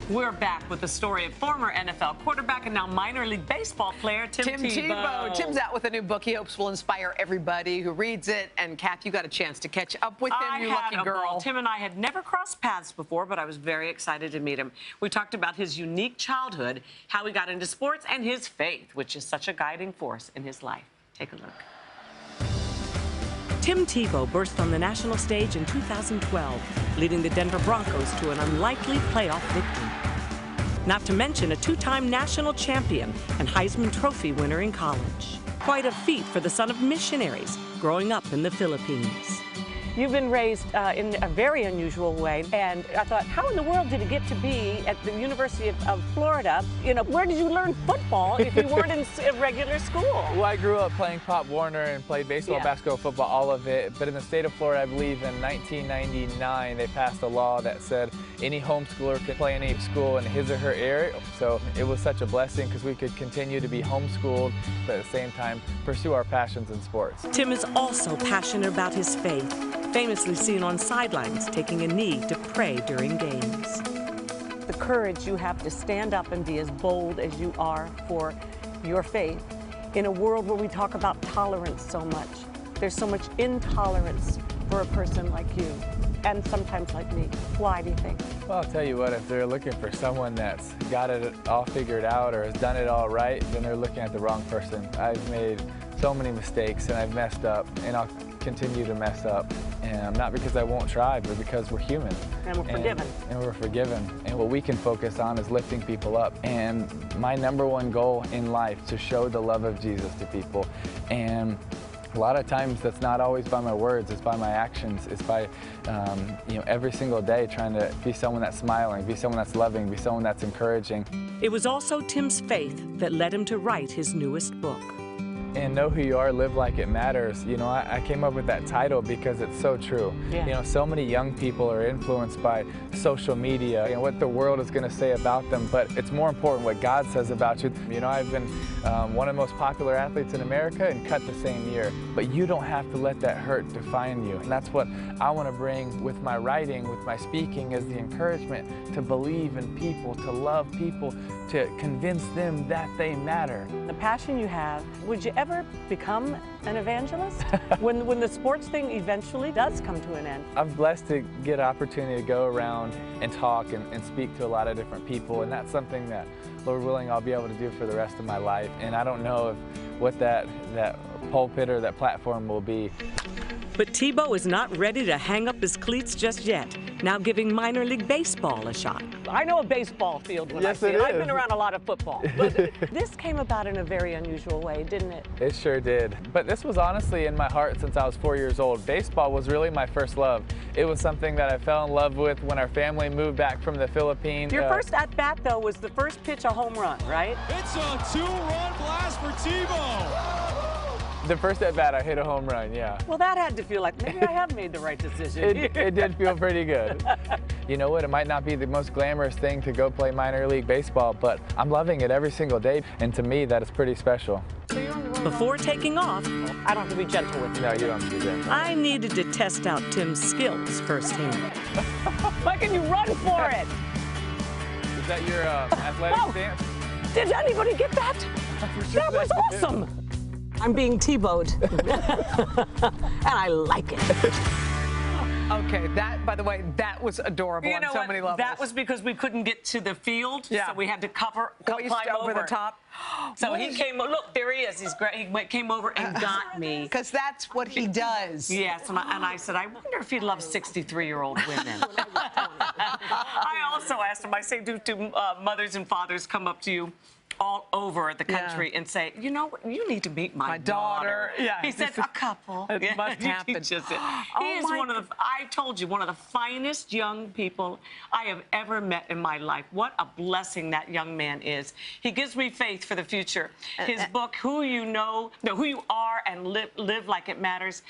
We're back with the story of former NFL quarterback and now minor league baseball player Tim Tebow. Tim's out with a new book he hopes will inspire everybody who reads it. And, Kath, you got a chance to catch up with him, you lucky girl. Tim and I had never crossed paths before, but I was very excited to meet him. We talked about his unique childhood, how he got into sports, and his faith, which is such a guiding force in his life. Take a look. Tim Tebow burst on the national stage in 2012, leading the Denver Broncos to an unlikely playoff victory. Not to mention a two-time national champion and Heisman Trophy winner in college. Quite a feat for the son of missionaries growing up in the Philippines. You've been raised in a very unusual way, and I thought, how in the world did it get to be at the University of Florida? You know, where did you learn football if you weren't in a regular school? Well, I grew up playing Pop Warner and played baseball, basketball, football, all of it. But in the state of Florida, I believe in 1999, they passed a law that said any homeschooler could play any school in his or her area. So it was such a blessing because we could continue to be homeschooled, but at the same time, pursue our passions in sports. Tim is also passionate about his faith, famously seen on sidelines taking a knee to pray during games. The courage you have to stand up and be as bold as you are for your faith in a world where we talk about tolerance so much. There's so much intolerance for a person like you and sometimes like me. Why do you think? Well, I'll tell you what, if they're looking for someone that's got it all figured out or has done it all right, then they're looking at the wrong person. I've made so many mistakes and I've messed up, and I'll continue to mess up. And not because I won't try, but because we're human. And we're forgiven. And we're forgiven. And what we can focus on is lifting people up. And my #1 goal in life is to show the love of Jesus to people. And a lot of times that's not always by my words, it's by my actions. It's by, every single day trying to be someone that's smiling, be someone that's loving, be someone that's encouraging. It was also Tim's faith that led him to write his newest book. And know who you are, live like it matters. You know, I came up with that title because it's so true. Yeah. You know, so many young people are influenced by social media and what the world is going to say about them, but it's more important what God says about you. You know, I've been one of the most popular athletes in America and cut the same year, but you don't have to let that hurt define you. And that's what I want to bring with my writing, with my speaking, is the encouragement to believe in people, to love people, to convince them that they matter. The passion you have, would you ever become an evangelist? when the sports thing eventually does come to an end. I'm blessed to get an opportunity to go around and talk and speak to a lot of different people, and that's something that, Lord willing, I'll be able to do for the rest of my life. And I don't know what that pulpit or that platform will be. But Tebow is not ready to hang up his cleats just yet, now giving minor league baseball a shot. I know a baseball field when I see it. I've been around a lot of football. But this came about in a very unusual way, didn't it? It sure did. But this was honestly in my heart since I was 4 years old. Baseball was really my first love. It was something that I fell in love with when our family moved back from the Philippines. Your first at-bat, though, was the first pitch a home run, right? It's a two-run blast for Tebow. The first at-bat, I hit a home run, yeah. Well, that had to feel like maybe I have made the right decision. It did feel pretty good. You know what? It might not be the most glamorous thing to go play minor league baseball, but I'm loving it every single day, and to me, that is pretty special. Before taking off, I don't have to be gentle with you. No, you don't have to be gentle. I needed to test out Tim's skills firsthand. Why can you run for it? Is that your athletic stance? Did anybody get that? That was awesome. I'm being Tebowed, and I like it. Okay, that, by the way, that was adorable on so many levels. That was because we couldn't get to the field, so we had to climb over the top. So he came, look, there he is. He's great. He came over and got me. Because that's what he does. Yes, and I said, I wonder if he loves 63-year-old women. I also asked him, I say, do mothers and fathers come up to you all over the country and say, you know, you need to meet my daughter. Yeah, he said, a couple. It must happen. He is one of the, I told you, one of the finest young people I have ever met in my life. What a blessing that young man is. He gives me faith for the future. His book, Who You Are and Live Like It Matters,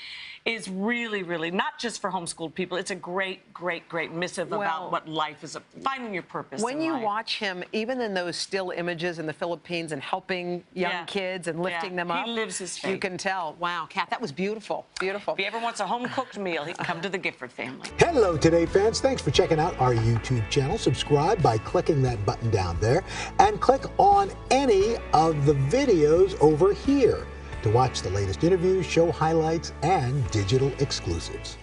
is really, really not just for homeschooled people. It's a great, great, great missive about what life is, finding your purpose When in you life. watch him, even in those still images in the Philippines and helping young kids and lifting them up. He lives his faith. You can tell. Wow, Kath, that was beautiful. Beautiful. If he ever wants a home-cooked meal, he can come to the Gifford family. Hello, Today fans. Thanks for checking out our YouTube channel. Subscribe by clicking that button down there and click on any of the videos over here to watch the latest interviews, show highlights, and digital exclusives.